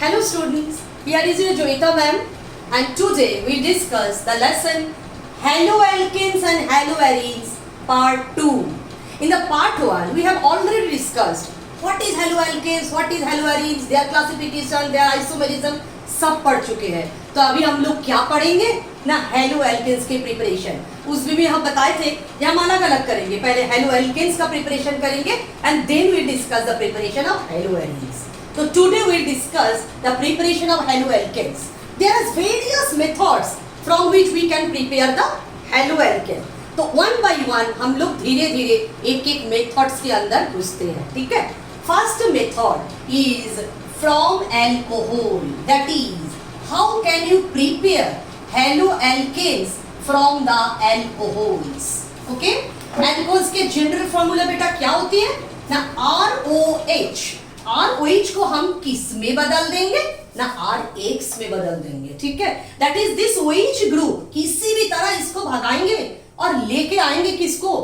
Hello students, here is your Joita ma'am and today we discuss the lesson haloalkanes and haloarenes part 2. In the part 1 we have already discussed what is haloalkanes, what is haloarenes, their classification, their isomerism सब पढ़ चुके हैं. तो अभी हम लोग क्या पढ़ेंगे ना, हेलोएल्केन्स के प्रिपरेशन. उसमें भी हम बताए थे कि हम अलग अलग करेंगे. पहले हेलोएल्केन्स का प्रिपरेशन करेंगे and then we discuss the preparation of haloarenes. So today we discuss the preparation of haloalkanes. There are various methods from which we can prepare the haloalkane. तो one by one हम लोग धीरे धीरे एक एक methods के अंदर घुसते हैं, ठीक है. First method is from alcohol. That is, how can you prepare haloalkanes from the alcohols? Okay? Alcohols के जनरल फॉर्मूला बेटा क्या होती है ना, ROH. ROH को हम किस में बदल देंगे ना, RH में बदल देंगे, ठीक है. That is this OH group किसी भी तरह इसको भगाएंगे और लेके आएंगे किसको,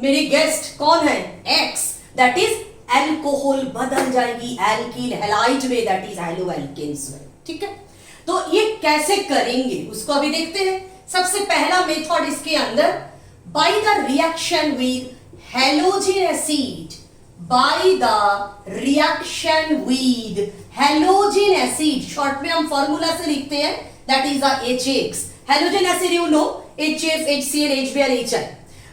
मेरे गेस्ट कौन है, X. दैट इज अल्कोहल बदल जाएगी एल्किल हैलाइड में, दैट इज हेलोएल्केन्स में, ठीक है. तो ये कैसे करेंगे उसको अभी देखते हैं. सबसे पहला मेथड इसके अंदर, by the reaction with halogen acid, by the reaction with halogen acid, short में हम फॉर्मूला से लिखते हैं, that is the HX. halogen acid you know, HF, HCl, HBr, HI.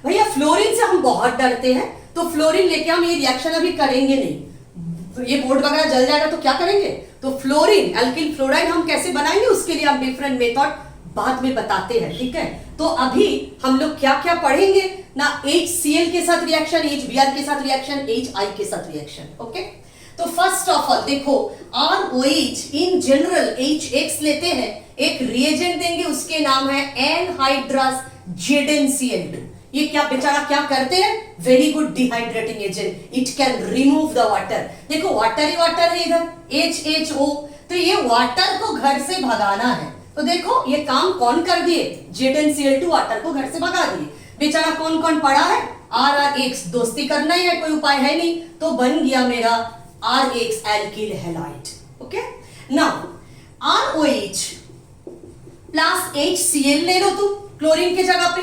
भैया फ्लोरीन से हम बहुत डरते हैं, तो फ्लोरीन लेके हम ये रिएक्शन अभी करेंगे नहीं. ये बोर्ड वगैरह जल जाएगा तो क्या करेंगे, तो फ्लोरीन एल्किल फ्लोराइड हम कैसे बनाएंगे उसके लिए हम डिफरेंट मेथड बाद में बताते हैं, ठीक है. तो अभी हम लोग क्या क्या पढ़ेंगे ना, HCl के साथ रिएक्शन, HBr के साथ रिएक्शन, HI के साथ रिएक्शन. ओके, तो फर्स्ट ऑफ ऑल देखो, ROH इन जनरल HX लेते हैं, एक रिएजेंट देंगे उसके नाम है एनहाइड्रस ZnCl2. ये क्या बेचारा क्या करते हैं, very good dehydrating agent, it can remove the water. देखो वाटर ही वाटर है इधर, HHO. तो ये वाटर को घर से भगाना है. तो देखो ये काम कौन कर दिए, ZnCl2 वाटर को घर से भगा दिए. बेचारा कौन कौन पड़ा है, RRX. दोस्ती करना ही है, कोई उपाय है नहीं, तो बन गया मेरा RX alkyl halide. Okay, now ROH plus HCl ले लो, तू क्लोरीन के जगह पे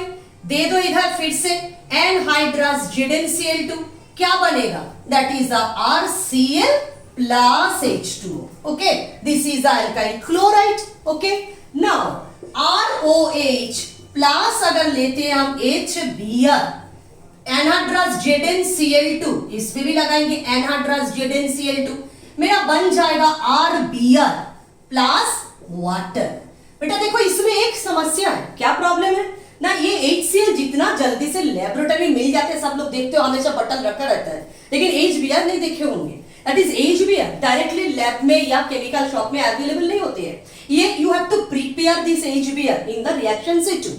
दे दो इधर फिर से एनहाइड्रस ZnCl2. क्या बनेगा, that is the RCl plus H2O. Okay, this is the alkyl chloride. Okay, now ROH plus अगर लेते हैं हम HBr, एनहाइड्रस ZnCl2, इसमें भी लगाएंगे एनहाइड्रस ZnCl2, मेरा बन जाएगा RBr प्लस वाटर. बेटा देखो इसमें एक समस्या है, क्या प्रॉब्लम है ना, ये HCl जितना जल्दी से लेबोरेटरी मिल जाते हैं, सब लोग देखते हो हमेशा बटन रखा रहता है, लेकिन HBr नहीं देखे होंगे. That is HBr directly lab में या केमिकल शॉप में अवेलेबल नहीं होते हैं. ये you have to prepare this HBr in the reaction situ.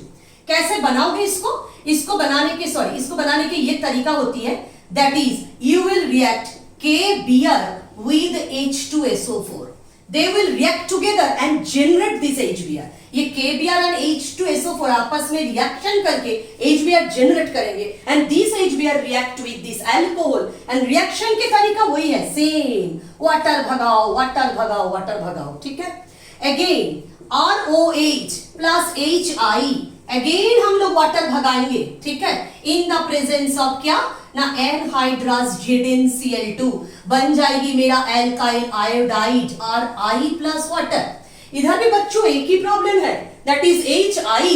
कैसे बनाओगे इसको, इसको बनाने के ये तरीका होती है, that is you will react KBr with H2SO4. They will react together and generate this HBr. ये KBr and H2SO4 आपस में रिएक्शन करके HBr जनरेट करेंगे and this HBr react with this alcohol and reaction के तरीका वही है, same, water भगाओ वाटर भगाओ वाटर भगाओ, ठीक है. Again ROH plus HI, again हम लोग वाटर भगाएंगे, ठीक है, इन द प्रेजेंस ऑफ क्या ना, एनहाइड्रस ZnCl2. बन जाएगी मेरा alkyl iodide RI plus water. इधर भी बच्चों एक ही प्रॉब्लम है, दैट इज HI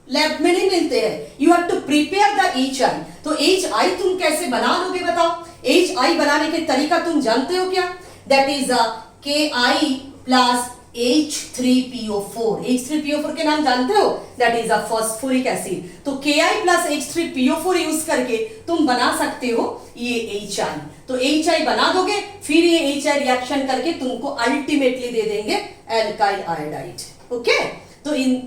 लैब में नहीं मिलते हैं, you have to prepare the HI. तो HI तुम कैसे बना लोगे बताओ, HI बनाने के तरीका तुम जानते हो क्या, that is KI plus H3PO4. H3PO4 के नाम जानते हो, that is a phosphoric acid. तो KI प्लस H3PO4 यूज करके तुम बना सकते हो ये HI. तो HI बना दोगे, फिर ये HI रिएक्शन करके तुमको अल्टीमेटली दे देंगे एल्काइल आयोडाइड. ओके, तो इन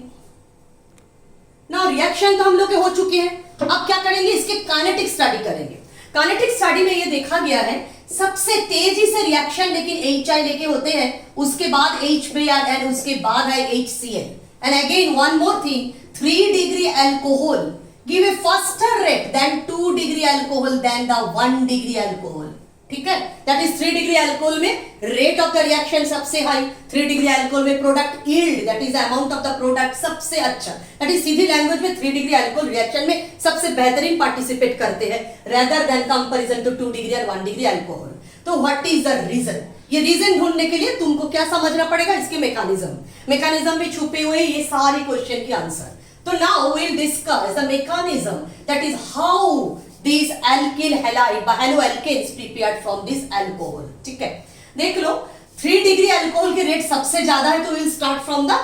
नाउ रिएक्शन तो हम लोग के हो चुके हैं. अब क्या करेंगे, इसके काइनेटिक स्टडी करेंगे. काइनेटिक स्टडी में ये देखा गया है सबसे तेजी से रिएक्शन लेकिन HI लेके होते हैं, उसके बाद HBr एंड उसके बाद है HCl. And again one more thing, 3 degree alcohol give a faster rate than 2 degree alcohol than the 1 degree alcohol. ठीक है, दैट इज 3 डिग्री अल्कोहल में रेट ऑफ द रिएक्शन सबसे हाई, 3 डिग्री अल्कोहल में product yield that is amount of the product सबसे अच्छा, that is Sidhi language में 3 degree alcohol reaction में सबसे बेहतरीन पार्टिसिपेट करते हैं rather than comparison to 2 degree और 1 डिग्री अल्कोहल। तो व्हाट इज द रीजन? ये रीजन ढूंढने के लिए तुमको क्या समझना पड़ेगा, इसके मैकेनिज्म में छुपे हुए ये सारे क्वेश्चन के आंसर। तो now we will discuss the mechanism that is how these alkyl halide haloalkanes prepared from this alcohol। ठीक है, देख लो 3 डिग्री अल्कोहल के रेट सबसे ज्यादा है, तो will start from the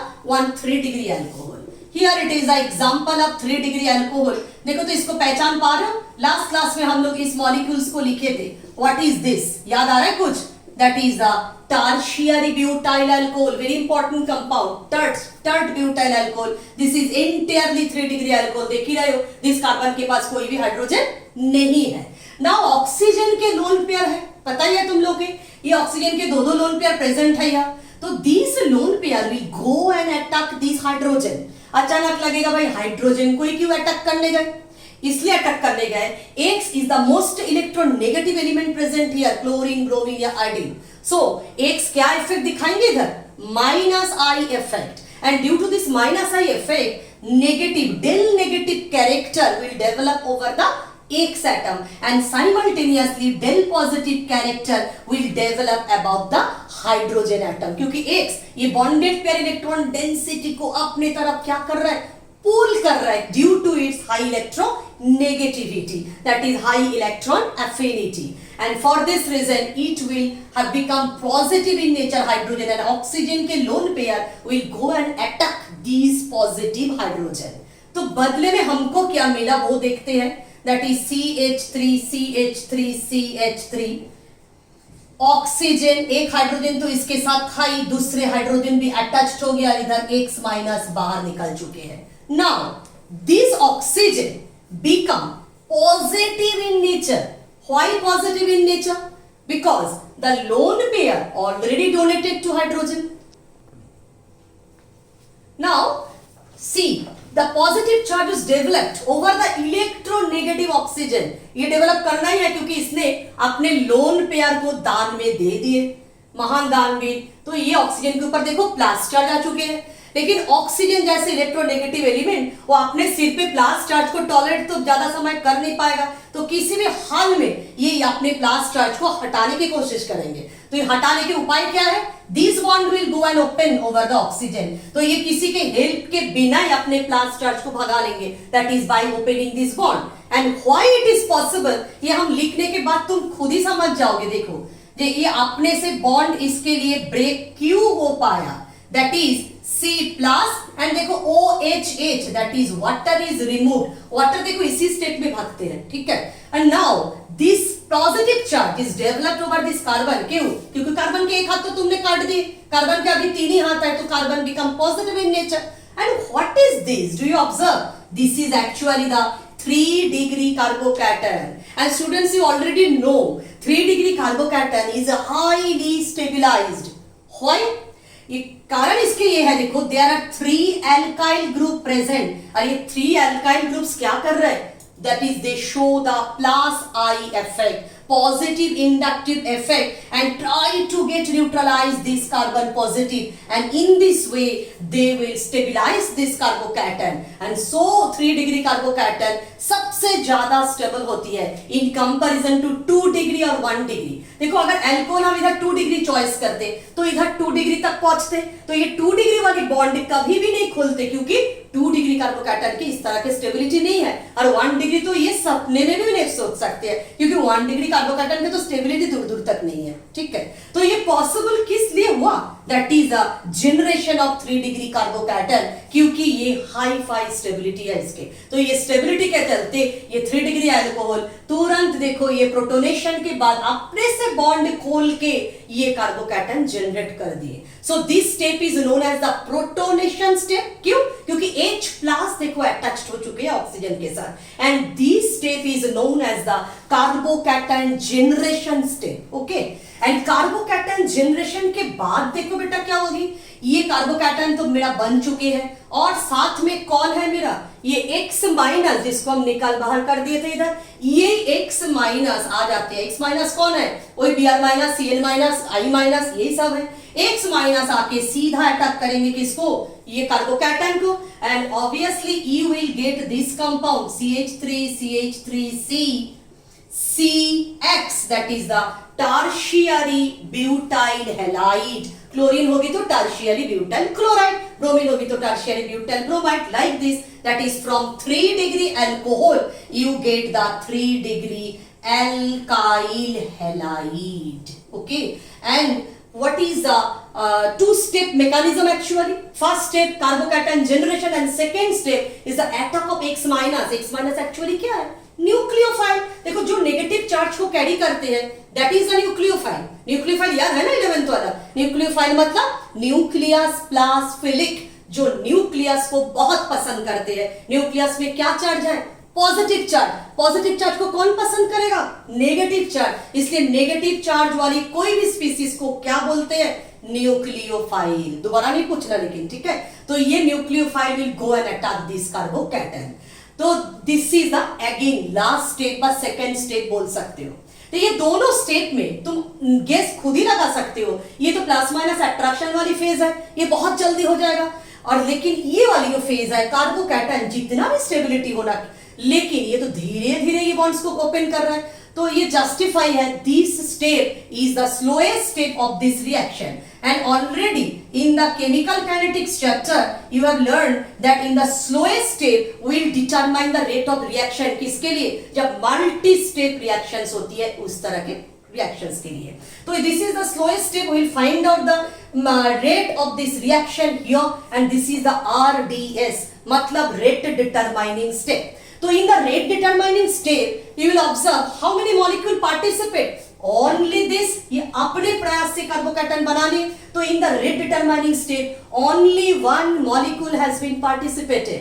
3 degree alcohol. Here it is the example of 3 degree alcohol. देखो तो इसको पहचान पा रहे हो, लास्ट क्लास में हम लोग इस मॉलिक्यूल्स को लिखे थे। व्हाट इज दिस, याद आ रहा है कुछ? That is the tertiary butyl alcohol, very important compound, tert butyl alcohol। this is entirely 3 degree alcohol. देख ही रहे हो, दिस कार्बन के पास कोई भी हाइड्रोजन नहीं है। नाउ ऑक्सीजन के लोन पेयर है, पता ही है तुम लोग के, ये ऑक्सीजन के दो लोन पेयर प्रेजेंट है यहाँ। तो this loan pair will go and attack this hydrogen. अचानक लगेगा भाई हाइड्रोजन को ही क्यों अटैक करने गए, इसलिए अटैक करने गए। X is the most electronegative element present here, chlorine, bromine या आयोडीन। सो X क्या इफेक्ट दिखाएंगे इधर? Minus I effect, and due to this minus I effect negative del negative character will develop over the X atom and simultaneously del positive character will develop above the hydrogen atom। क्योंकि X ये bonded pair electron density को अपने तरफ क्या कर रहा है, पुल कर रहा है, due to its high electronegativity that is high electron affinity, and for this reason it will have become positive in nature hydrogen, and oxygen के lone pair will go and attack these positive hydrogen. तो बदले में हमको क्या मिला वो देखते हैं, that is CH3 CH3 CH3। Oxygen एक हाइड्रोजन तो इसके साथ था ही, दूसरे हाइड्रोजन भी अटैच्ड हो गया, इधर X माइनस बाहर निकल चुके हैं। Now this oxygen become positive in nature। Why positive in nature? Because the lone pair already donated to hydrogen। Now see the positive charge is developed over the electronegative oxygen। ये develop करना ही है क्योंकि इसने अपने lone pair को दान में दे दिए, महान दानवीर। तो ये ऑक्सीजन के ऊपर देखो प्लस चार्ज आ चुके हैं, लेकिन ऑक्सीजन जैसे इलेक्ट्रोनेगेटिव एलिमेंट वो अपने सिर पे प्लस चार्ज को टॉलरेट तो ज्यादा समय कर नहीं पाएगा, तो किसी भी हाल में ये अपने प्लस चार्ज को हटाने की कोशिश करेंगे। तो ये हटाने के उपाय क्या है? This bond will go and open over the oxygen. तो ये किसी के हेल्प के बिना ही अपने प्लस चार्ज को भगा लेंगे, that is by opening this bond. And why it is possible, ये हम लिखने के बाद तुम खुद ही समझ जाओगे। देखो ये अपने से बॉन्ड इसके लिए ब्रेक क्यों हो पाया, that is C plus and देखो OHH that is water is removed. Water देखो इसी स्टेट में भागते हैं, ठीक है। And now this positive charge is developed over this carbon. क्यों? क्योंकि कार्बन के एक हाथ तो तुमने काट दिए, कार्बन के अभी 3 ही हाथ है, तो carbon become positive in nature. And what is this, do you observe? This is actually the 3 degree carbocation. And students you already know 3 degree carbocation is highly stabilized. Why? ये कारण इसके ये है, देखो there are 3 alkyl group present, और ये 3 alkyl groups क्या कर रहे हैं, that is they show the plus I effect, positive inductive effect and try to get neutralize this carbon positive, and in this way they will stabilize this carbocation, and so 3 degree carbocation सबसे ज्यादा stable होती है in comparison to 2 degree और 1 degree. देखो अगर alcohol हम इधर 2 degree choice करते तो इधर 2 डिग्री तक पहुंचते, तो ये 2 डिग्री वाली बॉन्ड कभी भी नहीं खुलते, क्योंकि 2 डिग्री कार्बोकैटन की इस तरह की स्टेबिलिटी नहीं है, और 1 डिग्री तो ये सपने में भी नहीं सोच सकते हैं, क्योंकि 1 डिग्री कार्बोकैटन में तो स्टेबिलिटी दूर दूर तक नहीं है, ठीक है। तो ये पॉसिबल किस लिए हुआ, that is a generation of 3 degree carbocation, क्योंकि ये हाई फाई स्टेबिलिटी है इसके। तो ये स्टेबिलिटी के चलते ये 3 डिग्री अल्कोहल तुरंत देखो ये प्रोटोनेशन के बाद अपने से बॉन्ड खोल के ये कार्बोकैटन जनरेट कर दिए। So this step is known as the protonation step. क्यों? क्योंकि H प्लस देखो अटैच्ड हो चुके हैं ऑक्सीजन के साथ, and this step is known as the carbocation generation step. Okay, and carbocation generation के बाद देखो बेटा क्या होगी, ये कार्बोकैटन तो मेरा बन चुके हैं और साथ में कौन है मेरा, ये X माइनस जिसको हम निकाल बाहर कर दिए थे इधर, ये X माइनस आ जाते हैं। X माइनस कौन है, वही Br minus, Cl minus, I minus, यही सब है। X माइनस आके सीधा अटैक करेंगे किसको, ये कार्बोकैटन को, and obviously you will get this compound CH3CH3C CX, that is the tertiary butyl halide. Chlorine होगी तो टर्शियरी ब्यूटाइल क्लोराइड, ब्रोमीन होगी तो tertiary butyl bromide, like this, that is from 3 degree alcohol you get the 3 degree alkyl halide. Okay, and what is the two-step mechanism actually? First step carbocation generation and second step is the attack of X minus. X minus actually क्या है, nucleophile. देखो जो negative charge को carry करते हैं that is the nucleophile. Nucleophile याद है ना 11th वाला, न्यूक्लियोफाइल मतलब न्यूक्लियस प्लास्फिलिक, जो न्यूक्लियस को बहुत पसंद करते हैं। न्यूक्लियस में क्या चार्ज है, पॉजिटिव चार्ज। पॉजिटिव चार्ज को कौन पसंद करेगा, नेगेटिव चार्ज। इसलिए नेगेटिव चार्ज वाली कोई भी स्पीसीज को क्या बोलते हैं, न्यूक्लियोफाइल। दोबारा नहीं पूछना लेकिन, ठीक है। तो ये nucleophile will go and attack this carbocation. तो this is the again last step या सेकेंड स्टेप बोल सकते हो। तो ये दोनों स्टेप में तुम गेस खुद ही लगा सकते हो। ये तो प्लस माइनस अट्रैक्शन वाली फेज है, ये बहुत जल्दी हो जाएगा। और लेकिन ये वाली जो फेज है कार्बोकैटन, जितना भी स्टेबिलिटी होना, लेकिन ये तो धीरे धीरे ये बॉन्ड्स को ओपन कर रहा है, तो ये जस्टिफाई है। This step is the slowest step of this reaction, and already in the chemical kinetics chapter you have learned that in the slowest step will determine the rate of reaction। किसके लिए, जब multi step reactions होती है उस तरह के reactions के लिए। तो this is the slowest step, we will find out the rate of this reaction here, and this is the RDS, मतलब rate determining step। तो in the rate determining step you will observe how many molecule participate, only this, ये अपने प्रयास से कार्बोकैटन बना लिए। तो in the rate determining step only one molecule has been participated,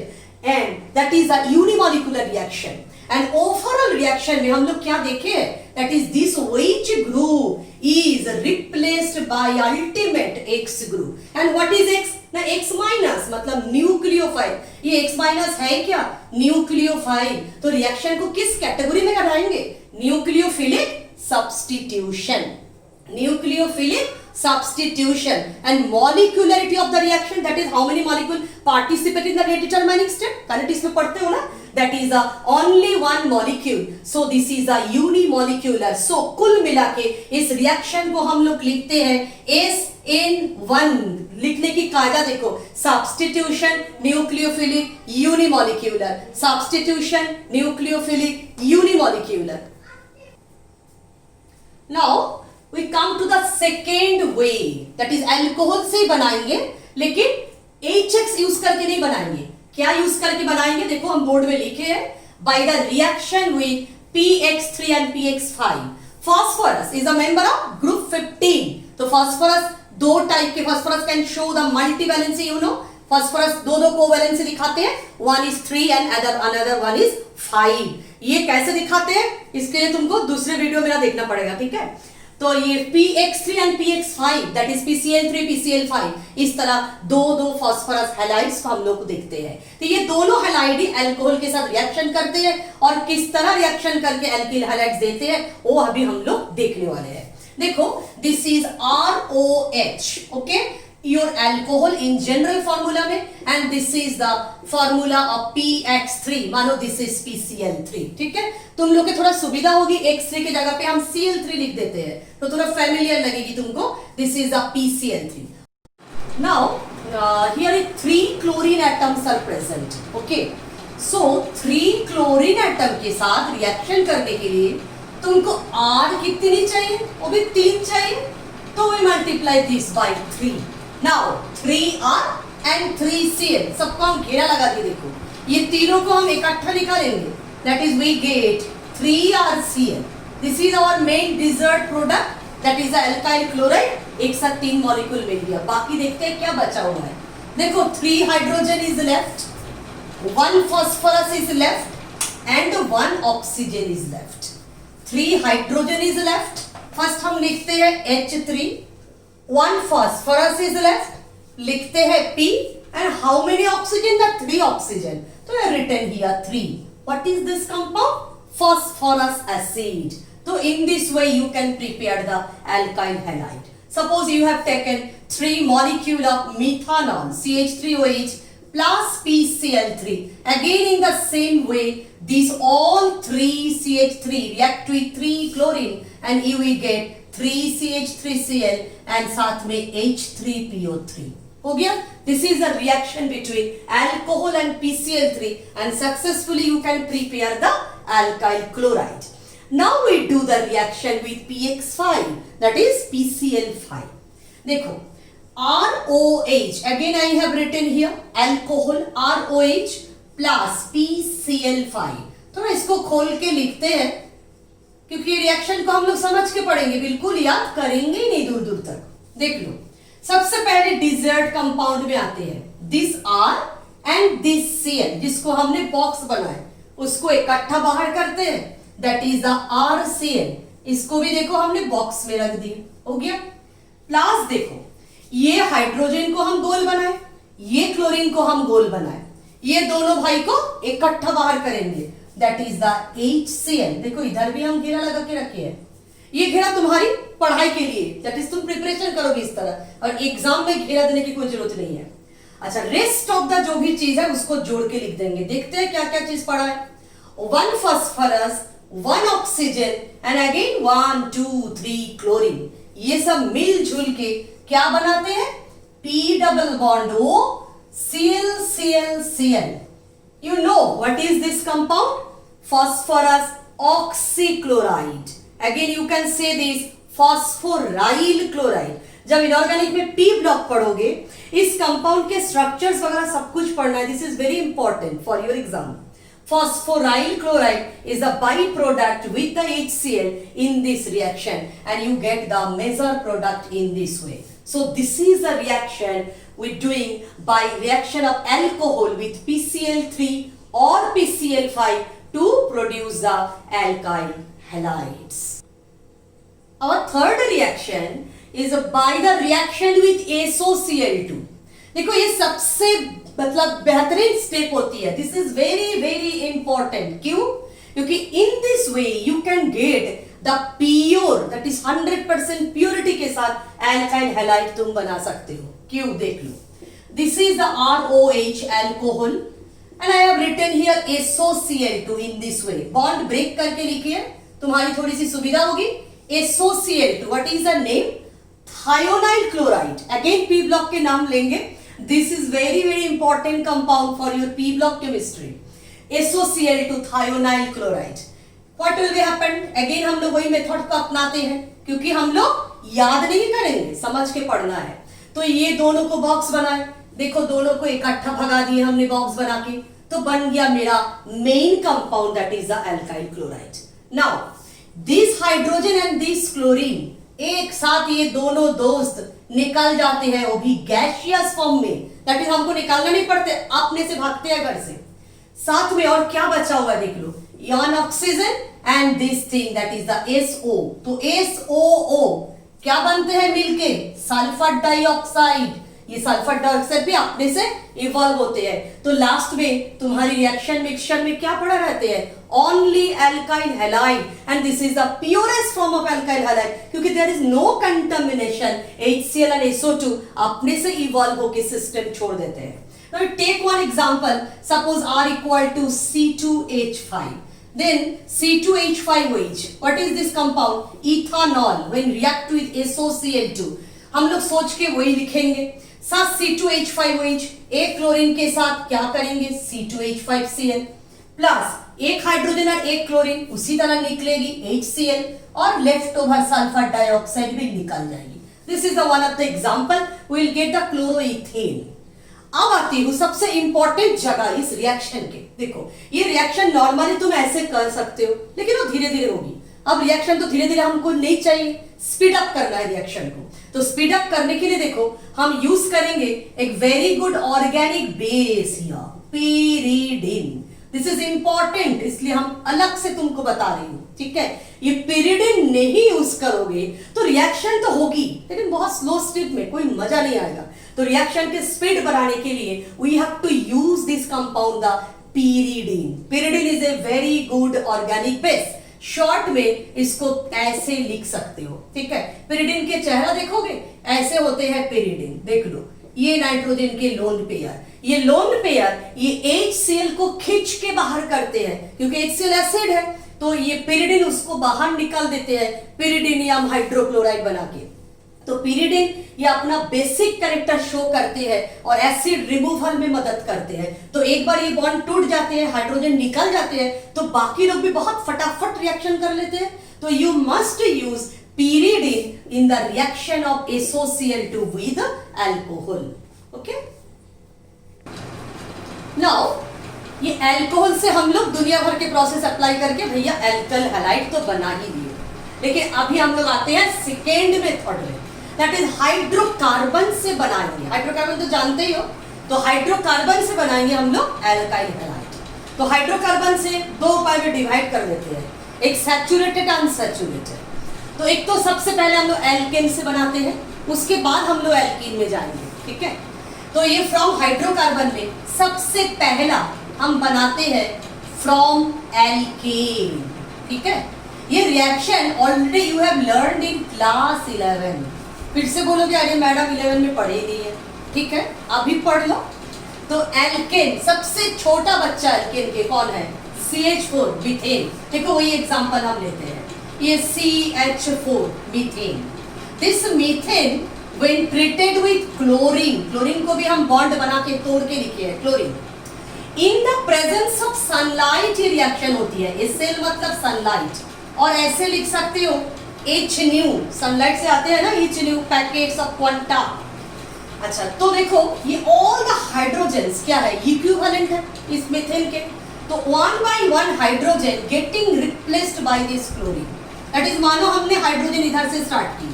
and that is a unimolecular reaction। and overall reaction में हम लोग क्या देखे, that is this which group is replaced by ultimate X group। and what is X, ना X minus मतलब nucleophile. ये X minus है क्या, न्यूक्लियोफाइल। तो रिएक्शन को किस कैटेगरी में लगाएंगे, nucleophilic substitution। nucleophilic substitution and molecularity of the reaction, that is how many molecule participate in the rate determining step। kinetics में पढ़ते हो ना, that is the only one molecule, so this is a unimolecular। so कुल मिला के इस reaction को हम लोग लिखते हैं SN1। लिखने की कायदा देखो, substitution nucleophilic unimolecular, substitution nucleophilic unimolecular. Now we come to the second way, that is alcohol से बनाएंगे, लेकिन HX यूज करके नहीं बनाएंगे। क्या यूज करके बनाएंगे, देखो हम बोर्ड में लिखे हैं, by the reaction with PX3 and PX5। phosphorus is a member of group 15। तो phosphorus दो टाइप के phosphorus can show the multivalency, you know। phosphorus दो दो कोवैलेंसी दिखाते हैं, one is 3 and another one is 5। ये कैसे दिखाते हैं, इसके लिए तुमको दूसरे वीडियो मेरा देखना पड़ेगा, ठीक है। तो ये PX3 and PX5, that is PCl3 PCl5, इस तरह दो दो फॉस्फोरस हैलाइड्स को हम लोग को देखते हैं। तो ये दोनों हैलाइड ही अल्कोहल के साथ रिएक्शन करते हैं, और किस तरह रिएक्शन करके अल्किल हैलाइड्स देते हैं वो अभी हम लोग देखने वाले हैं। देखो this is ROH, okay, your alcohol in general formula में, and this is the formula of PX3, मानो this is PCl3, ठीक है। तुम लोग के थोड़ा सुविधा होगी, X3 की जगह पे हम Cl3 लिख देते हैं तो थोड़ा familiar लगेगी तुमको। this is the PCl3। now here is 3 chlorine atoms are present, okay। so 3 chlorine atom के साथ रिएक्शन करने के लिए तुमको R कितनी चाहिए, वो भी 3 चाहिए, तो we multiply this by 3। Now 3R and 3Cl, सबको हम घेरा लगा के देखो, ये तीनों को हम इकट्ठा निकालेंगे, that is we get 3RCl। this is our main dessert product, that is the alkyl chloride। एक साथ 3 मॉलिक्यूल मिल गया। बाकी देखते हैं क्या बचा हुआ है। देखो 3 hydrogen is left, 1 phosphorus is left and 1 oxygen is left। 3 hydrogen is left, first हम लिखते हैं H3, one phosphorus is left, लिखते हैं P, and how many oxygen? The 3 oxygen. So I have written here 3. What is this compound? Phosphorus acid. So in this way you can prepare the alkyl halide. Suppose you have taken 3 molecule of methanol, CH3OH plus PCl3. Again in the same way, these all 3 CH3 react with 3 chlorine and you will get 3 CH3Cl and साथ में H3PO3. हो गया? This is a reaction between alcohol and PCl3 and successfully you can prepare the alkyl chloride. Now we do the reaction with PX5, that is PCl5. देखो ROH, again I have written here alcohol ROH plus PCl5. तो इसको खोल के लिखते हैं क्योंकि reaction को हम लोग समझ के पढ़ेंगे, बिल्कुल याद करेंगे ही नहीं दूर दूर तक. देख लो, सबसे पहले डिजर्ट कंपाउंड में आते हैं this R and this Cl, जिसको हमने बॉक्स बनाया उसको इकट्ठा बाहर करते हैं, दैट इज द RCl. इसको भी देखो हमने बॉक्स में रख दिया, हो गया. प्लस देखो ये हाइड्रोजन को हम गोल बनाए, ये क्लोरीन को हम गोल बनाए, ये दोनों भाई को इकट्ठा बाहर करेंगे, दैट इज द HCl. देखो इधर भी हम घेरा लगा के रखे हैं, ये घेरा तुम्हारी पढ़ाई के लिए, दैट इज तुम प्रिपरेशन करोगे इस तरह, और एग्जाम में घेरा देने की कोई जरूरत नहीं है. अच्छा, रेस्ट ऑफ द जो भी चीज है उसको जोड़ के लिख देंगे. देखते हैं क्या क्या चीज पढ़ा है. 1 phosphorus, 1 oxygen and again 1 2 3 chlorine. ये सब मिलजुल के क्या बनाते हैं? P double bond O Cl Cl Cl. You know what is this compound? Phosphorus oxychloride. Again you can say this phosphoryl chloride. जब इनऑर्गेनिक में P ब्लॉक पढ़ोगे, इस कंपाउंड के स्ट्रक्चर्स वगैरह सब कुछ पढ़ना है. This is very important for your exam. Phosphoryl chloride is a byproduct with the HCl in this reaction and you get the major product in this way. So this is a reaction we're doing by reaction of alcohol with PCl3 or PCl5 to produce the alkyl halides. Our third reaction is by the reaction with SOCl2. देखो ये सबसे मतलब बेहतरीन step होती है. This is very very important. क्यों? क्योंकि इन this way you can get the pure, that is 100% purity के साथ एल्काइल हैलाइड तुम बना सकते हो. क्यों? देख लो, this is the ROH alcohol and I have written here SOCl2 in this way. Bond break करके लिखिए, तुम्हारी थोड़ी सी सुविधा होगी. SOCl2, what is the name? Thionyl chloride. Again P block के नाम लेंगे. This is very very important compound for your P block chemistry. SOCl2 thionyl chloride. What will be happen? Again हम लोग वही मेथड को अपनाते हैं क्योंकि हम लोग याद नहीं करेंगे, समझ के पढ़ना है. तो ये दोनों को बॉक्स बनाए, देखो दोनों को इकट्ठा भगा दिए हमने बॉक्स बना के, तो बन गया मेरा main compound, that is the alkyl chloride. Now this hydrogen and this chlorine एक साथ ये दोनों दोस्त निकल जाते हैं, वो भी गैसियस फॉर्म में. दैट इज हमको निकालना नहीं पड़ते, अपने से भागते हैं घर से. साथ में और क्या बचा हुआ देख लो, one oxygen and this thing that is the SO. तो SOO क्या बनते हैं मिलके? Sulphur dioxide. ये सल्फर डाइऑक्साइड भी अपने से इवॉल्व होते हैं. तो लास्ट में तुम्हारी रिएक्शन मिक्सचर में क्या पड़ा रहते हैं? Only alkyl halide and this is the purest form of alkyl halide क्योंकि there is no contamination. HCl and SO2 अपने से इवॉल्व होकर सिस्टम छोड़ देते हैं. Now take one example. Suppose R equal to C2H5. Then C2H5OH. What is this compound? Ethanol. When react with SOCl2. हम लोग सोच के वही लिखेंगे. साथ C2H5OH एक क्लोरीन के साथ क्या करेंगे? C2H5Cl प्लस एक हाइड्रोजन और एक क्लोरीन उसी तरह निकलेगी HCl और लेफ्ट ओवर सल्फर डाइऑक्साइड भी निकल जाएगी. This is the one of the example. We will get the chloroethane. अब आती हूँ सबसे इंपॉर्टेंट जगह इस रिएक्शन के. देखो ये रिएक्शन नॉर्मली तुम ऐसे कर सकते हो लेकिन वो धीरे धीरे होगी. अब रिएक्शन तो धीरे धीरे हमको नहीं चाहिए, स्पीड अप करना है रिएक्शन को. तो स्पीड अप करने के लिए देखो हम यूज करेंगे एक very good organic base here, pyridine. This is important, इसलिए हम अलग से तुमको बता रही हूं, ठीक है। ये pyridine नहीं यूज करोगे तो रिएक्शन तो होगी लेकिन बहुत स्लो स्पीड में, कोई मजा नहीं आएगा। तो रिएक्शन की स्पीड बढ़ाने के लिए we have to use this compound the pyridine. Pyridine is a very good organic base. Short में इसको ऐसे लिख सकते हो, ठीक है। pyridine के चेहरा देखोगे ऐसे होते हैं pyridine, देख लो ये नाइट्रोजन के लोन पेयर, ये लोन पेयर ये HCl को खींच के बाहर करते हैं क्योंकि HCl एसिड है, तो ये pyridine उसको बाहर निकाल देते हैं pyridinium हाइड्रोक्लोराइड बना के। तो pyridine ये अपना बेसिक कैरेक्टर शो करते हैं और एसिड रिमूवल में मदद करते हैं। तो एक बार ये बॉन्ड टूट जाते हैं, हाइड्रोजन निकल जाते हैं, तो बाकी लोग भी बहुत फटाफट रिएक्शन कर लेते हैं। तो you must use pyridine in the reaction of SOCl2 with alcohol. Okay? Now ये अल्कोहल से हम लोग दुनिया भर के प्रोसेस अप्लाई करके भैया एल्कल हैलाइड तो बना ही लिए, लेकिन अभी हम लोग आते हैं सेकेंड मेथड में, दैट इज हाइड्रोकार्बन से बनाएंगे। हाइड्रोकार्बन तो जानते ही हो, तो हाइड्रोकार्बन से बनाएंगे हम लोग एल्काइल हैलाइड। तो हाइड्रोकार्बन से दो उपाय में डिवाइड कर देते हैं, एक सैचुरेटेड अनसैचुरेटेड। तो एक तो सबसे पहले हम लोग एल्केन से बनाते हैं, उसके बाद हम लोग एल्कीन में जाएंगे, ठीक है। तो ये फ्रॉम हाइड्रोकार्बन में सबसे पहला हम बनाते हैं फ्रॉम एल्केन, ठीक है। ये reaction already you have learned in class 11। फिर से बोलोगे अरे मैडम 11 में पढ़े ही नहीं है, ठीक है, अभी पढ़ लो। तो एल्केन सबसे छोटा बच्चा एल्केन के कौन है? CH4 methane. देखो वही एग्जांपल हम लेते हैं, ये CH4 methane. This methane when treated with chlorine, chlorine को भी हम बॉन्ड बना के तोड़ के लिखे हैं chlorine, in the presence of sunlight ये रिएक्शन होती है। सेल मतलब सनलाइट, और ऐसे लिख सकते हो HNu, सनलाइट से आते हैं ना HNu पैकेट्स ऑफ क्वांटा। अच्छा तो देखो ये ऑल द हाइड्रोजन्स क्या है, इक्विवेलेंट है इस मीथेन के। तो 1 by 1 hydrogen getting replaced by this chlorine, that is मानो हमने हाइड्रोजन इधर से स्टार्ट किए,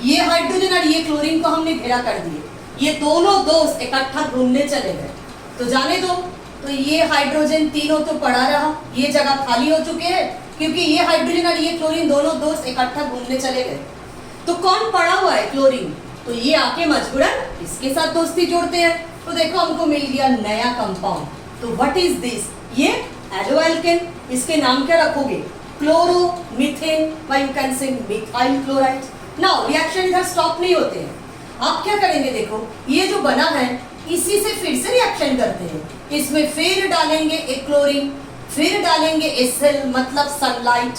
ये हाइड्रोजन और ये क्लोरीन को हमने घेरा कर दिए, ये दोनों दोस्त इकट्ठा घूमने चले गए। तो जाने दो, तो ये हाइड्रोजन तीनों तो पड़ा रहा, ये जगह खाली हो चुके हैं क्योंकि ये हाइड्रोजन और ये क्लोरीन दोनों दोस्त इकट्ठा घूमने चले गए। तो कौन पड़ा हुआ है? क्लोरीन। तो ये आके मजबूरन इसके साथ दोस्ती जोड़ते हैं, तो देखो हमको मिल गया नया कंपाउंड। तो व्हाट इज दिस? ये एलोएल्केन। इसके नाम क्या रखोगे? क्लोरोमीथेन, वा you can say methyl chloride. Now reaction इधर स्टॉप नहीं होते हैं, आप क्या करेंगे? देखो ये जो बना है इसी से फिर से रिएक्शन करते हैं, इसमें फिर डालेंगे एक क्लोरीन, फिर डालेंगे एसएल मतलब सनलाइट।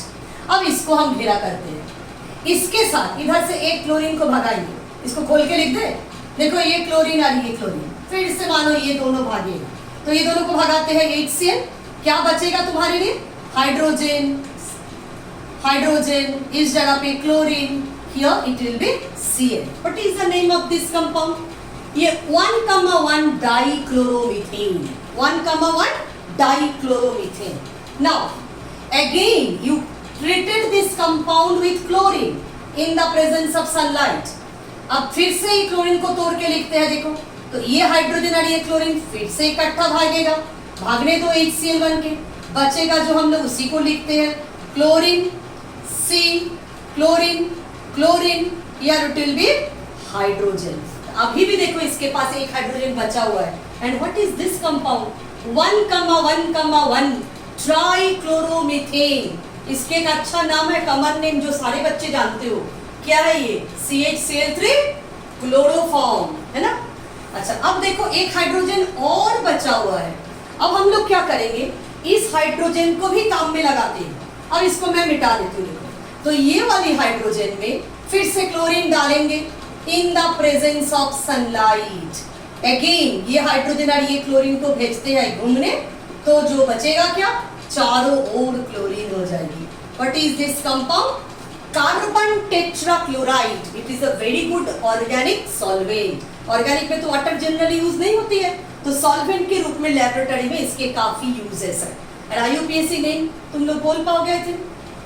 अब इसको हम घेरा करते हैं, इसके साथ इधर से एक क्लोरीन को भगाएंगे, इसको खोल के लिख दे। देखो ये क्लोरीन और ये क्लोरीन, फिर से मानो ये दोनों भागेगा, तो ये दोनों को भगाते हैं HCl। क्या बचेगा तुम्हारे लिए? हाइड्रोजन, हाइड्रोजन इस जगह पे chlorine, here it will be Cl। What is the name of this compound? ये 1,1 dichloromethane, 1,1 dichloromethane. Now again you treated this compound with chlorine in the presence of sunlight। अब फिर से ये क्लोरीन को तोड़ के लिखते हैं, देखो तो ये हाइड्रोजन और ये क्लोरीन फिर से इकट्ठा भागेगा, भागने तो HCl बन के बचेगा जो हम लोग उसी को लिखते हैं क्लोरीन C, क्लोरीन क्लोरीन, या इट विल बी हाइड्रोजन। अभी भी देखो इसके पास एक हाइड्रोजन बचा हुआ है। And what is this compound? 1,1,1 ट्राइक्लोरोमीथेन। इसके एक अच्छा नाम है, कॉमन नेम जो सारे बच्चे जानते हो, क्या है ये? CHCl3 क्लोरोफॉर्म, है ना। अच्छा अब देखो एक हाइड्रोजन और बचा हुआ है, अब हम लोग क्या करेंगे? इस हाइड्रोजन को भी काम में लगाते हैं। अब इसको मैं मिटा देती हूँ, तो ये वाली हाइड्रोजन में फिर से क्लोरीन डालेंगे इन the presence of sunlight. Again ये हाइड्रोजन और ये क्लोरीन को भेजते हैं घूमने, तो जो बचेगा क्या? चारों ओर क्लोरीन हो जाएगी। What is this compound? Carbon tetrachloride. It is a very good organic solvent. Organic में तो वाटर जनरली यूज नहीं होती है, तो सॉल्वेंट के रूप में लेबोरेटरी में इसके काफी यूजेस है। और IUPAC नेम तुम लोग बोल पाओगे आई थिंक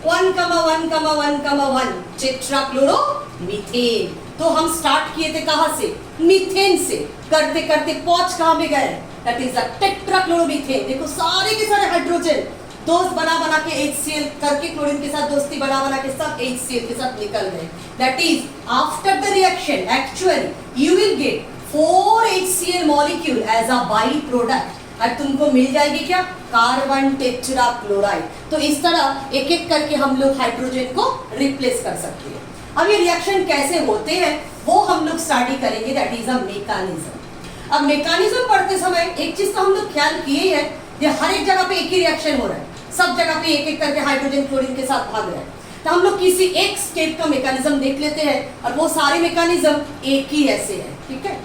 1,1,1,1 टेट्राक्लोरोमीथेन। तो हम स्टार्ट किए थे कहां से? मीथेन से। करते करते पहुंच कहां में गए? That is the tetrachloromethane. देखो सारे के सारे हाइड्रोजन दोस्त बना बना के HCl करके क्लोरीन के साथ दोस्ती बना बना के सब HCl के साथ निकल गए। That is after the reaction actually you will get 4 HCl molecule as a by product, और तुमको मिल जाएगी क्या, कार्बन टेट्राक्लोराइड। तो इस तरह एक एक करके हम लोग हाइड्रोजन को रिप्लेस कर सकते हैं। अब ये रिएक्शन कैसे होते हैं वो हम लोग स्टडी करेंगे, दैट इज अ मैकेनिज्म। अब मैकेनिज्म पढ़ते समय एक चीज तो हम लोग ख्याल किए हैं, ये हर एक जगह पे एक ही रिएक्शन हो रहा है, सब जगह पे एक एक करके हाइड्रोजन क्लोरीन के साथ भाग रहा है। तो हम लोग किसी एक स्टेप का मैकेनिज्म देख लेते हैं, और वो सारे मैकेनिज्म एक ही ऐसे है, ठीक है।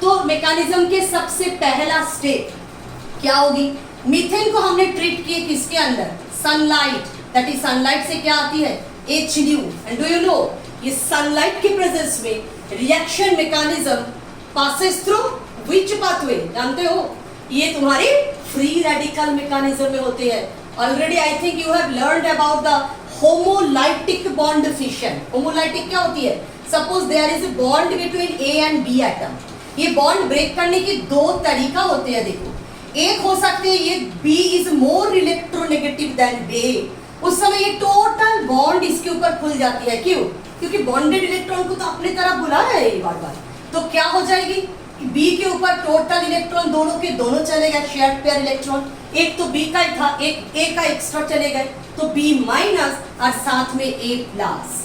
तो मैकेनिज्म के सबसे पहला स्टेप क्या होगी, मीथेन को हमने ट्रीट किए किसके अंदर, सनलाइट, दैट इज सनलाइट से क्या आती है, HNu, and do you know ये सनलाइट के प्रेजेंस में reaction mechanism passes through which pathway, जानते हो, ये तुम्हारी फ्री रेडिकल मैकेनिज्म में होते हैं। Already I think you have learned about the homolytic bond fission. Homolytic क्या होती है, suppose there is a bond between A and B atom, ये बॉन्ड ब्रेक करने के दो तरीका होते हैं। देखो एक हो सकते हैं ये B is more electronegative than A, उस समय ये टोटल बॉन्ड इसके ऊपर खुल जाती है, क्यों, क्योंकि बॉन्डेड इलेक्ट्रॉन को तो अपनी तरफ बुला रहा है ये बार बार। तो क्या हो जाएगी, B के ऊपर टोटल इलेक्ट्रॉन दोनों के दोनों चले गए, शेयर्ड पेयर इलेक्ट्रॉन, एक तो B का ही था, एक A का एक्स्ट्रा चले गए, तो B माइनस और साथ में A प्लस।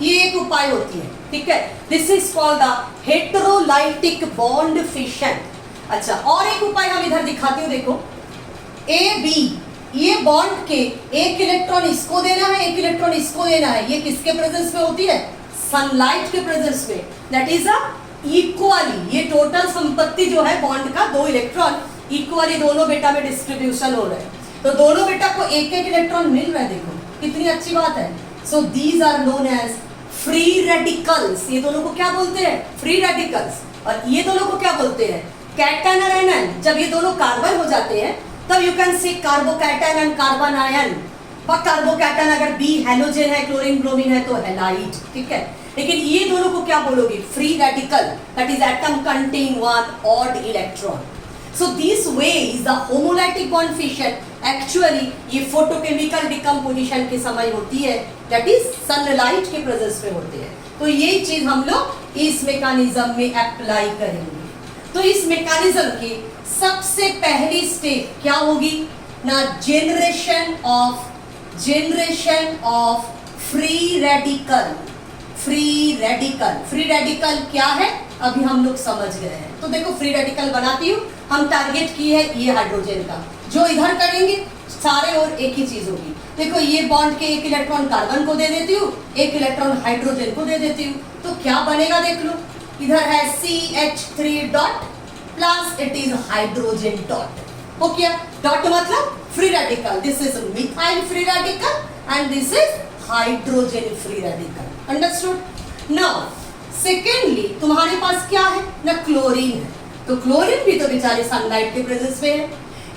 ये एक उपाय होती है, ठीक है, this is called the heterolytic bond fission. अच्छा, और एक उपाय हम इधर दिखाते हो, देखो AB, ये बॉन्ड के एक इलेक्ट्रॉन इसको देना है, एक इलेक्ट्रॉन इसको देना है, ये किसके प्रेजेंस में होती है, सनलाइट के प्रेजेंस में, दैट इज अ इक्वली, ये टोटल संपत्ति जो है बॉन्ड का, दो इलेक्ट्रॉन इक्वली दोनों बेटा में डिस्ट्रीब्यूशन हो रहा है, तो दोनों बेटा को एक एक इलेक्ट्रॉन मिल रहा है, देखो कितनी अच्छी बात है। So these are known as free radicals, ये दोनों को क्या बोलते हैं, फ्री रेडिकल्स, और ये दोनों को क्या बोलते हैं, कैटन और एनन। जब ये दोनों कार्बन हो जाते हैं तब you can say कार्बोकैटन and carbon ion, और कार्बोकैटन अगर B हेलोजन है, क्लोरीन ब्रोमीन है तो हैलाइड, ठीक है। लेकिन ये दोनों को क्या बोलोगे, free radical, that is atom contain one odd electron. So this way is the homolytic bond fission. Actually ये फोटोकेमिकल डिकम्पोजिशन के समय होती है, दैट इज सनलाइट के प्रेजेंस में होते हैं। तो ये चीज हम लोग इस मैकेनिज्म में अप्लाई करेंगे। तो इस मैकेनिज्म की सबसे पहली स्टेप क्या होगी ना, generation of free radical. Free radical क्या है अभी हम लोग समझ गए हैं। तो देखो फ्री रेडिकल बनाती हूँ, हम टारगेट की है ये हाइड्रोजन का, जो इधर करेंगे सारे और एक ही चीज होगी। देखो ये बॉन्ड के एक इलेक्ट्रॉन कार्बन को दे देती हूँ, एक इलेक्ट्रॉन हाइड्रोजन को दे देती हूँ, तो क्या बनेगा देख लो, इधर है CH3 dot plus it is hydrogen dot, हो गया, डॉट मतलब free radical, this is methyl free radical and this is hydrogen free radical, understood. Now secondly तुम्हारे पास क्या है ना, क्लोरीन है, तो क्लोरीन भी तो बेचारे सनलाइट के प्रेजेंस में है,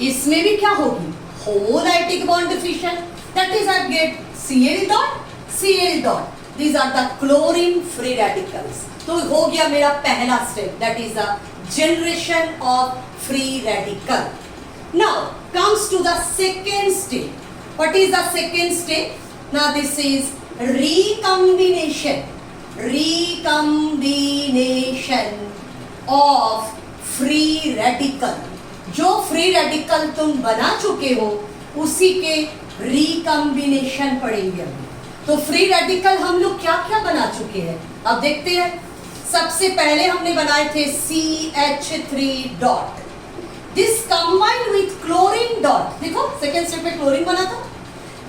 इसमें भी क्या होगी, homolytic bond fission, that is I get Cl dot, these are the chlorine free radicals। तो हो गया मेरा पहला step, that is the generation of free radical। Now comes to the second step. What is the second step? Now this is recombination of free radical। जो free radical तुम बना चुके हो उसी के रिकम्बिनेशन पढ़ेंगे अभी। तो फ्री रेडिकल हम लोग क्या क्या बना चुके हैं अब देखते हैं। सबसे पहले हमने बनाए थे CH3 dot, this combined with chlorine dot, देखो सेकेंड स्टेप में क्लोरीन बना था,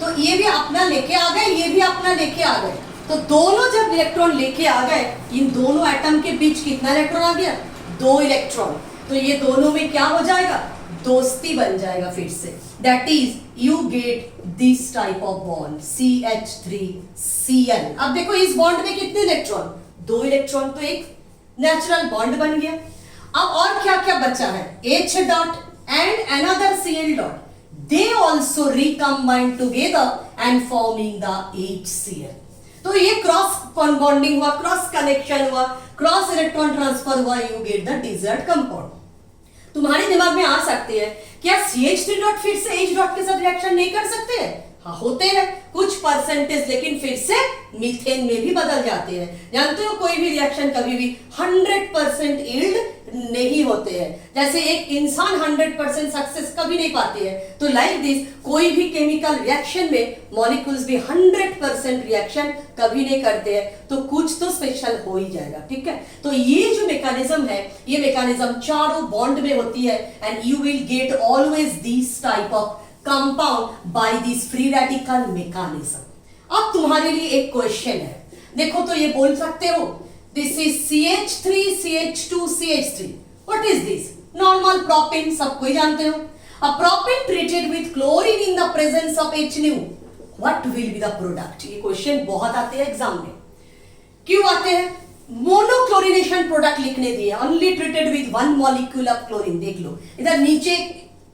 तो ये भी अपना लेके आ गए, ये भी अपना लेके आ गए, तो दोनों जब इलेक्ट्रॉन लेके आ गए, इन दोनों एटम के बीच कितना इलेक्ट्रॉन आ गया, 2 इलेक्ट्रॉन, तो ये दोनों में क्या हो जाएगा, दोस्ती बन जाएगा फिर से, that is you get this type of bond CH3Cl। अब देखो इस बॉन्ड में कितने इलेक्ट्रॉन, 2 इलेक्ट्रॉन, तो एक नेचुरल बॉन्ड बन गया। अब और क्या क्या बचा है, H dot and another Cl dot, they also recombine together and forming the HCl। तो ये क्रॉस बॉन्डिंग हुआ, क्रॉस कनेक्शन हुआ, क्रॉस इलेक्ट्रॉन ट्रांसफर हुआ, you get the desired compound. तुम्हारे दिमाग में आ सकती है, क्या CH3 डॉट फिर से H डॉट के साथ रिएक्शन नहीं कर सकते हैं? हाँ होते हैं कुछ परसेंटेज, लेकिन फिर से मीथेन में भी बदल जाते हैं। जानते हो कोई भी रिएक्शन कभी भी 100% यील्ड नहीं होते हैं। जैसे एक इंसान 100% सक्सेस कभी नहीं पाती है, तो लाइक दिस कोई भी केमिकल रिएक्शन में मॉलिक्यूल्स भी 100% रिएक्शन कभी नहीं करते हैं, तो कुछ तो स्पेशल हो ही जाएगा। ठीक है, तो ये जो मैकेनिज्म है, ये मैकेनिज्म चारों बॉन्ड में होती है and you will gate always this type of compound by this free radical mechanism. अब तुम्हारे लिए एक क्वेश्चन है, देखो तो ये बोल सकते हो this is CH3 CH2 CH3, what is this? Normal propane, सब कोई जानते हो। A propane treated with chlorine in the presence of HNO, what will be the product? ये क्वेश्चन बहुत आते हैं एग्जाम में। क्यों आते हैं? मोनोक्लोरिनेशन प्रोडक्ट लिखने दिए, only treated with one molecule of chlorine. देख लो इधर नीचे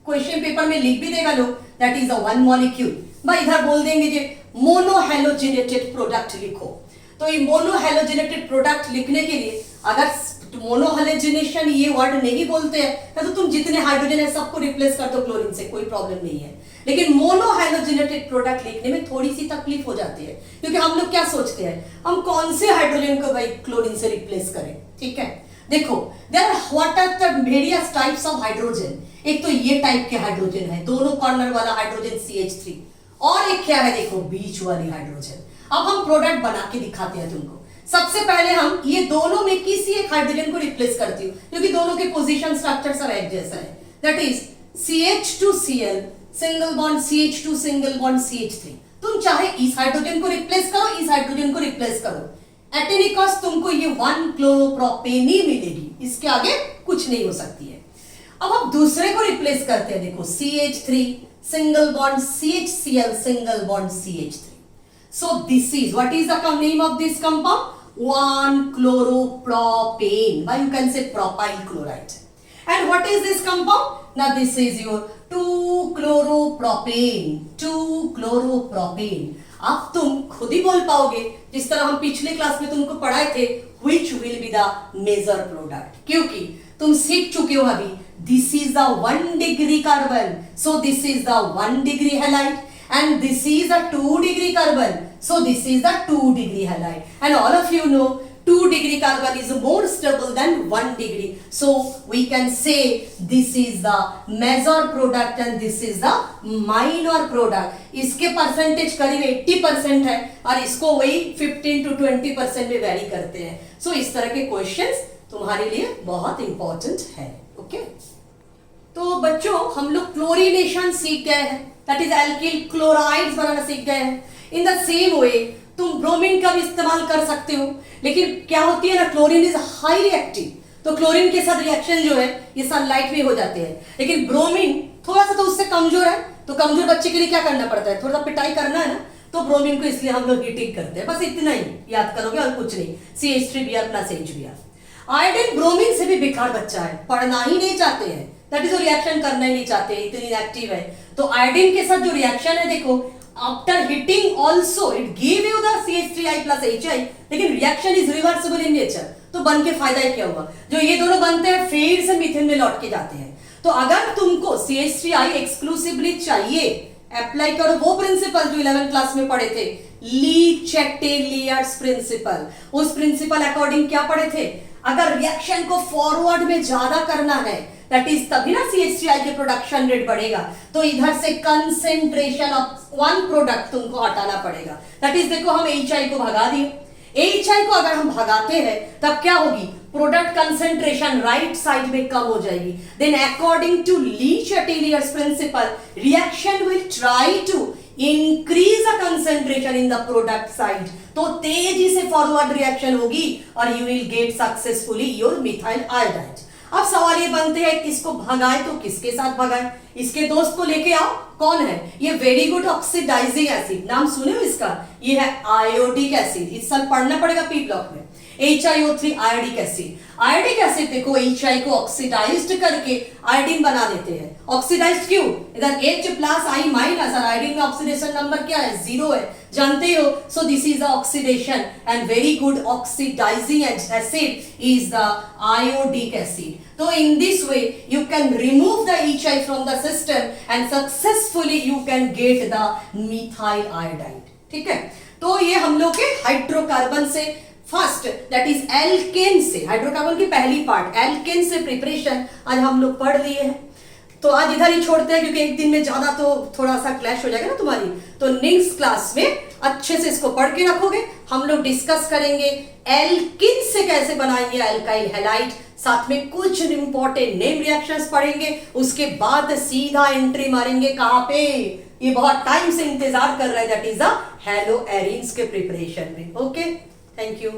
क्वेश्चन पेपर में लिख भी देगा लो that is a one molecule, भाई इधर बोल देंगे जे मोनोहैलोजिनेटेड प्रोडक्ट लिखो। तो ये मोनोहैलोजिनेटेड प्रोडक्ट लिखने के लिए अगर मोनोहैलोजिनेशन ये वर्ड नहीं बोलते हैं तो तुम जितने हाइड्रोजन है सबको रिप्लेस कर दो क्लोरीन से, कोई प्रॉब्लम नहीं है। लेकिन मोनोहैलोजिनेटेड प्रोडक्ट लिखने में थोड़ी सी तकलीफ हो जाती है, क्योंकि हम लोग क्या सोचते हैं, हम कौन से हाइड्रोजन को भाई क्लोरीन से रिप्लेस करें। ठीक है, देखो there what are the various types of hydrogen. एक तो ये टाइप के हाइड्रोजन है, दोनों कॉर्नर वाला हाइड्रोजन CH3, और एक क्या है देखो बीच वाली हाइड्रोजन। अब हम प्रोडक्ट बना के दिखाते हैं तुमको। सबसे पहले हम ये दोनों में किसी एक हाइड्रोजन को रिप्लेस करती हूँ, क्योंकि दोनों के पोजीशन स्ट्रक्चर सब एक जैसा है। That is CH2Cl single bond CH2 single bond CH3। तुम चाहे इस हाइड्रोजन को रिप्लेस करो, इस हाइड्रोजन को रिप्लेस करो, एट एनी कॉस्ट तुमको ये 1 क्लोरोप्रोपेन ही मिलेगी, इसके आगे कुछ नहीं हो सकती है। अब हम दूसरे को रिप्लेस करते हैं, देखो CH3 single bond CHCl single bond CH3। So this is, what is the name of this compound? 1 chloropropane. Why you can say propyl chloride. And what is this compound? Now this is your 2 chloropropane. 2 chloropropane. अब तुम खुद ही बोल पाओगे, जिस तरह हम पिछले class में तुमको पढ़ाए थे, which will be the major product. क्योंकि तुम सीख चुके हो अभी, this is the 1 degree carbon. So this is the 1 degree halide. And this is a 2 degree carbon, so this is the 2 degree halide. And all of you know 2 degree carbon is more stable than 1 degree, so we can say this is the major product and this is the minor product. इसके percentage करीब 80% है और इसको वही 15 to 20% में very करते हैं। so इस तरह के क्वेश्चंस तुम्हारे लिए बहुत इंपॉर्टेंट है। ओके, तो बच्चों हम लोग क्लोरीनेशन सीख गए हैं, दैट इज एल्किल क्लोराइड्स बनाना सीख गए हैं। इन द सेम वे तुम ब्रोमीन का भी इस्तेमाल कर सकते हो, लेकिन क्या होती है ना, क्लोरीन इज हाई रिएक्टिव, तो क्लोरीन के साथ रिएक्शन जो है ये सनलाइट में हो जाते हैं। लेकिन ब्रोमीन थोड़ा सा तो उससे कमजोर है, तो कमजोर बच्चे के लिए क्या करना पड़ता है, थोड़ा सा पिटाई करना है ना, तो ब्रोमीन को इसलिए हम लोग हीटिंग करते हैं। बस इतना ही याद करोगे और कुछ नहीं, CH3Br + HBr। आयोडीन ब्रोमीन से भी बेकार बच्चा है, पढ़ना ही नहीं चाहते हैं, दैट इज रिएक्शन करना ही नहीं चाहते, इतनी इनएक्टिव है। तो आयोडीन के साथ जो रिएक्शन है देखो, after heating also it give you the CH3I + HI, लेकिन reaction is reversible in nature, तो बन के फायदा ही क्या हुआ, जो ये दोनों बनते हैं फिर से मीथेन में लौट के जाते हैं। तो अगर तुमको CH3I एक्सक्लूसिवली चाहिए, अप्लाई करो वो प्रिंसिपल जो 11th क्लास में पढ़े थे, ली चैटेलियर्स प्रिंसिपल। उस प्रिंसिपल अकॉर्डिंग क्या पढ़े थे, अगर रिएक्शन को फॉरवर्ड में ज्यादा करना है, दैट इज तभी ना CH3I के प्रोडक्शन रेट बढ़ेगा, तो इधर से कंसेंट्रेशन ऑफ वन प्रोडक्ट तुमको हटाना पड़ेगा। दैट इज देखो हम HI को भगा दिए, HI को अगर हम भगाते हैं तब क्या होगी, प्रोडक्ट कंसेंट्रेशन राइट साइड में कम हो जाएगी। Then according to Le Chatelier's principle, reaction will try to increase the concentration in the product side, तो तेजी से फॉरवर्ड रिएक्शन होगी और you will get successfully your methyl iodide. अब सवाल ये बनते हैं इसको भगाए तो किसके साथ भगाए, इसके दोस्त को लेके आओ, कौन है ये, वेरी गुड ऑक्सीडाइजिंग एसिड, नाम सुने हो इसका, ये है आयोडिक एसिड, इस साल पढ़ना पड़ेगा पी ब्लॉक में, HiO3 iodic acid. Iodic acid देखो HI को ऑक्सीडाइज्ड करके आयोडीन बना देते हैं। ऑक्सीडाइज्ड क्यों? इधर H प्लस I माइनस, और आयोडीन का ऑक्सीडेशन नंबर क्या है? 0 है, जानते हो। So this is the oxidation and very good oxidising acid is the iodic acid. तो in this way you can remove the HI from the system and successfully you can get the methyl iodide। ठीक है, तो ये हम लोग के hydrocarbon से first that is alkene से, हाइड्रोकार्बन की पहली पार्ट एल्केन से प्रिपरेशन आज हम लोग पढ़ लिए हैं। तो आज इधर ही छोड़ते हैं क्योंकि एक दिन में ज्यादा तो थोड़ा सा क्लैश हो जाएगा ना तुम्हारी। तो नेक्स्ट क्लास में अच्छे से इसको पढ़ के रखोगे। हम लोग डिस्कस करेंगे एल्किन से कैसे बनाएंगे अल्काइल हैलाइड, साथ में कुछ इंपॉर्टेंट नेम रिएक्शंस पढ़ेंगे, उसके बाद सीधा एंट्री मारेंगे कहां पे? ये बहुत टाइम से इंतजार कर रहा है, that is the hello arenes के प्रिपरेशन में। Okay, thank you.